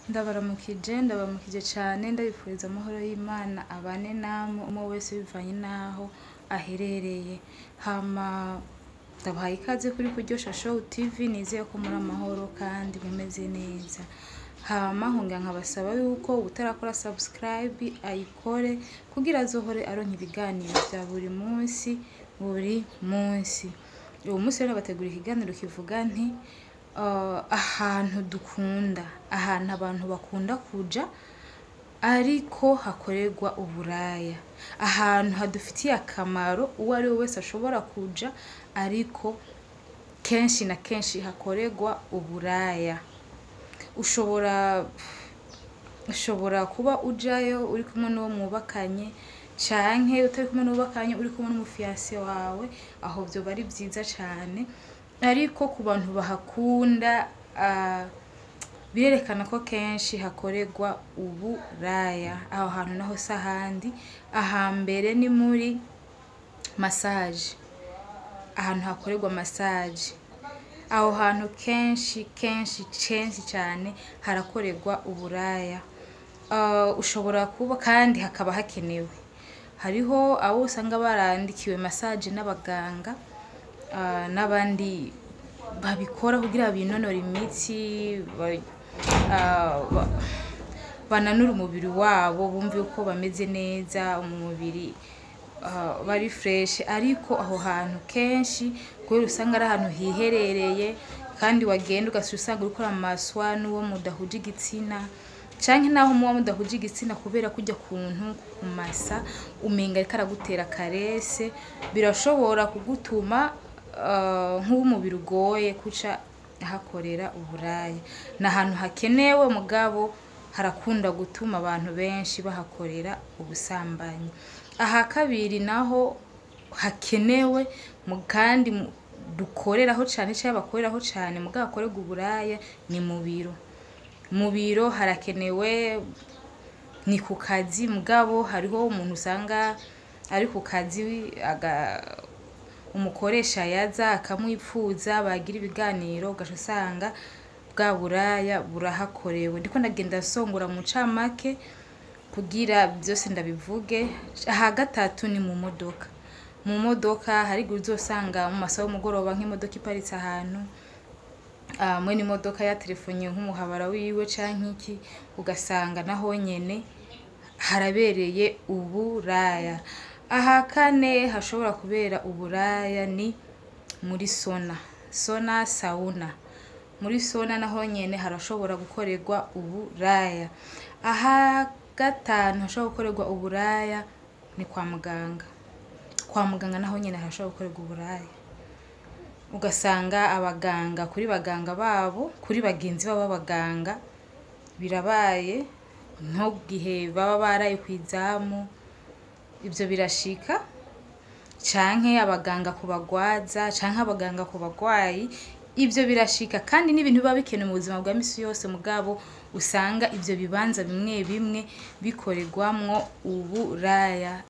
ndabaramukije cyane ndabifuriza amahoro y'Imana abane namwe umwe wese bivanye naho aherereye. Hama ndabahaye ikaze kuri Kuryosha Show TV, nizeye ko muri amahoro kandi mumeze neza. Hama nkongera nkabasaba yuko utarakora subscribe ayikore kugira azohore aronka ibiganiro bya buri munsi. Uwo munsi rero bategura ikiganiro kivuga nti ahantu dukunda, ahantu abantu bakunda kuja ariko hakorerwa uburaya, ahantu hadufitiye akamaro uwo ari we wese ashobora kuja ariko kenshi na kenshi hakorerwa uburaya. Ushobora kuba ujayo uri kumwe n'uwo mwubakanye canke utari kumwe n'ubakanye uri kumwe n'umufiance wawe, aho byo bari byiza cyane. Ariko ku bantu bahakunda birerekana ko kenshi hakorerwa uburaya. Aho hantu naho sahandi, ahambere ni muri massage, ahantu hakorerwa massage. Aho hantu kenshi cyane harakorerwa uburaya. Ushobora kuba kandi hakaba hakenewe. Hariho abo usanga barandikiwe massage n'abaganga n'abandi babikora kugira binonora imitsi, bananura umubiri wabo, bumve uko bameze neza umubiri, bari fresh. Ariko aho hantu kenshi kubera usanga ari ahantu hiherereye kandi wagenda ugasanga uriko amaswa n'uwo mudahuje igitsina canke naho muwa mudahuje igitsina, kubera kujya kuntu kumasa umenga ariko aragutera karese, birashobora kugutuma nk'umubiri ugoye kuca hakorera uburaya. Na hantu hakenewe mugabo harakunda gutuma abantu benshi bahakorera ubusambanyi. Aha kabiri naho hakenewe kandi dukoreraho cyane cyangwa bakoreraho cyane mugabo hakorerwa uburaya ni mu biro. Mu biro harakenewe, ni ku kazi mugabo hariho umuntu usanga ari ku kazi umukoresha yaza akamwipfuza, bagira ibiganiro ugaca usanga bwa buraya burahakorewe. Ndiko ndagenda songora mu camake kugira byose ndabivuge. Aha gatatu ni mu modoka. Mu modoka hari uzosanga mu masaha y'umugoroba nk'imodoka iparitse ahantu, mwene imodoka ya telefone nk'umuhabara wiwe canke iki, ugasanga naho nyene harabereye uburaya. Aha kane hashobora kubera uburaya ni muri sauna, muri sauna naho nyene harashobora gukorerwa uburaya. Aha gatanu hashobora gukorerwa uburaya ni kwa muganga. Kwa muganga naho nyene harashobora gukorerwa uburaya, ugasanga abaganga kuri baganga babo, kuri bagenzi babo b'abaganga birabaye nko gihe baba baraye kwizamu, ibyo birashika. Canke abaganga kubagwaza canke abaganga kubagwayi, ibyo birashika kandi n'ibintu biba bikenewe mu buzima bwa misi yose, mugabo usanga ibyo bibanza bimwe bimwe bikorerwamwo uburaya.